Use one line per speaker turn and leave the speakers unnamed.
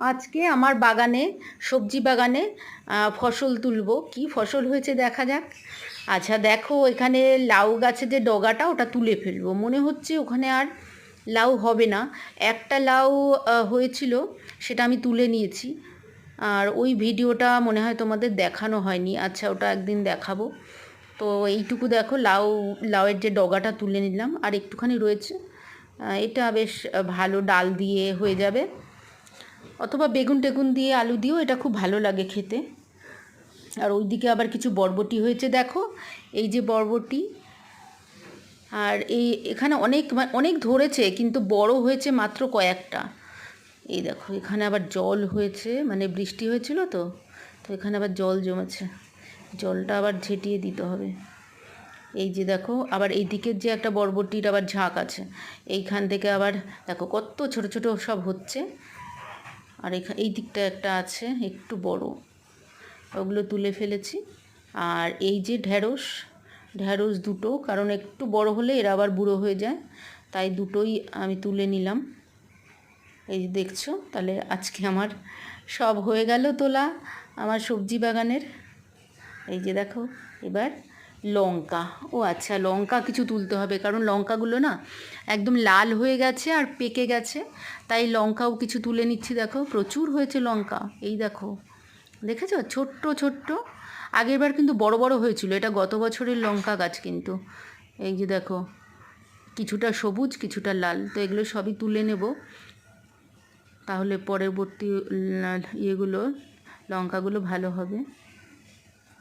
আজকে আমার বাগানে সবজি বাগানে ফসল তুলবো। কি ফসল হয়েছে দেখা যাক। আচ্ছা দেখো, এখানে লাউ গাছে যে ডগাটা ওটা তুলে ফেলবো, মনে হচ্ছে ওখানে আর লাউ হবে না। একটা লাউ হয়েছিল, সেটা আমি তুলে নিয়েছি। আর ওই ভিডিওটা মনে হয় তোমাদের দেখানো হয়নি। আচ্ছা, ওটা একদিন দেখাবো। তো এইটুকু দেখো, লাউয়ের যে ডগাটা তুলে নিলাম, আর একটুখানি রয়েছে। এটা বেশ ভালো, ডাল দিয়ে হয়ে যাবে, অথবা বেগুন টেগুন দিয়ে আলু দিয়েও এটা খুব ভালো লাগে খেতে। আর ওইদিকে আবার কিছু বরবটি হয়েছে দেখো, এই যে বরবটি। আর এখানে অনেক অনেক ধরেছে, কিন্তু বড় হয়েছে মাত্র কয়েকটা। এই দেখো, এখানে আবার জল হয়েছে, মানে বৃষ্টি হয়েছিল তো তো এখানে আবার জল জমেছে, জলটা আবার ঝেঁটিয়ে দিতে হবে। এই যে দেখো, আবার এই দিকের যে একটা বরবটির আবার ঝাঁক আছে, এইখান থেকে আবার দেখো কত ছোট ছোট সব হচ্ছে। আর এই দিকটা একটা আছে একটু বড়, ওগুলো তুলে ফেলেছি। আর এই যে ঢ্যাঁড়স, ঢ্যাঁড়স দুটো, কারণ একটু বড় হলে এরা আবার বুড়ো হয়ে যায়, তাই দুটোই আমি তুলে নিলাম। এই যে দেখছো, তাহলে আজকে আমার সব হয়ে গেল তোলা আমার সবজি বাগানের। এই যে দেখো, এবার লঙ্কা, ও আচ্ছা লঙ্কা কিছু তুলতে হবে, কারণ লঙ্কাগুলো না একদম লাল হয়ে গেছে আর পেকে গেছে, তাই লঙ্কাও কিছু তুলে নিচ্ছি। দেখো প্রচুর হয়েছে লঙ্কা, এই দেখো, দেখেছো ছোট্ট ছোট্ট। আগেরবার কিন্তু বড় বড় হয়েছিল, এটা গত বছরের লঙ্কা গাছ কিন্তু। এই যে দেখো, কিছুটা সবুজ কিছুটা লাল, তো এগুলো সবই তুলে নেব, তাহলে পরবর্তী ইয়েগুলো, লঙ্কাগুলো ভালো হবে।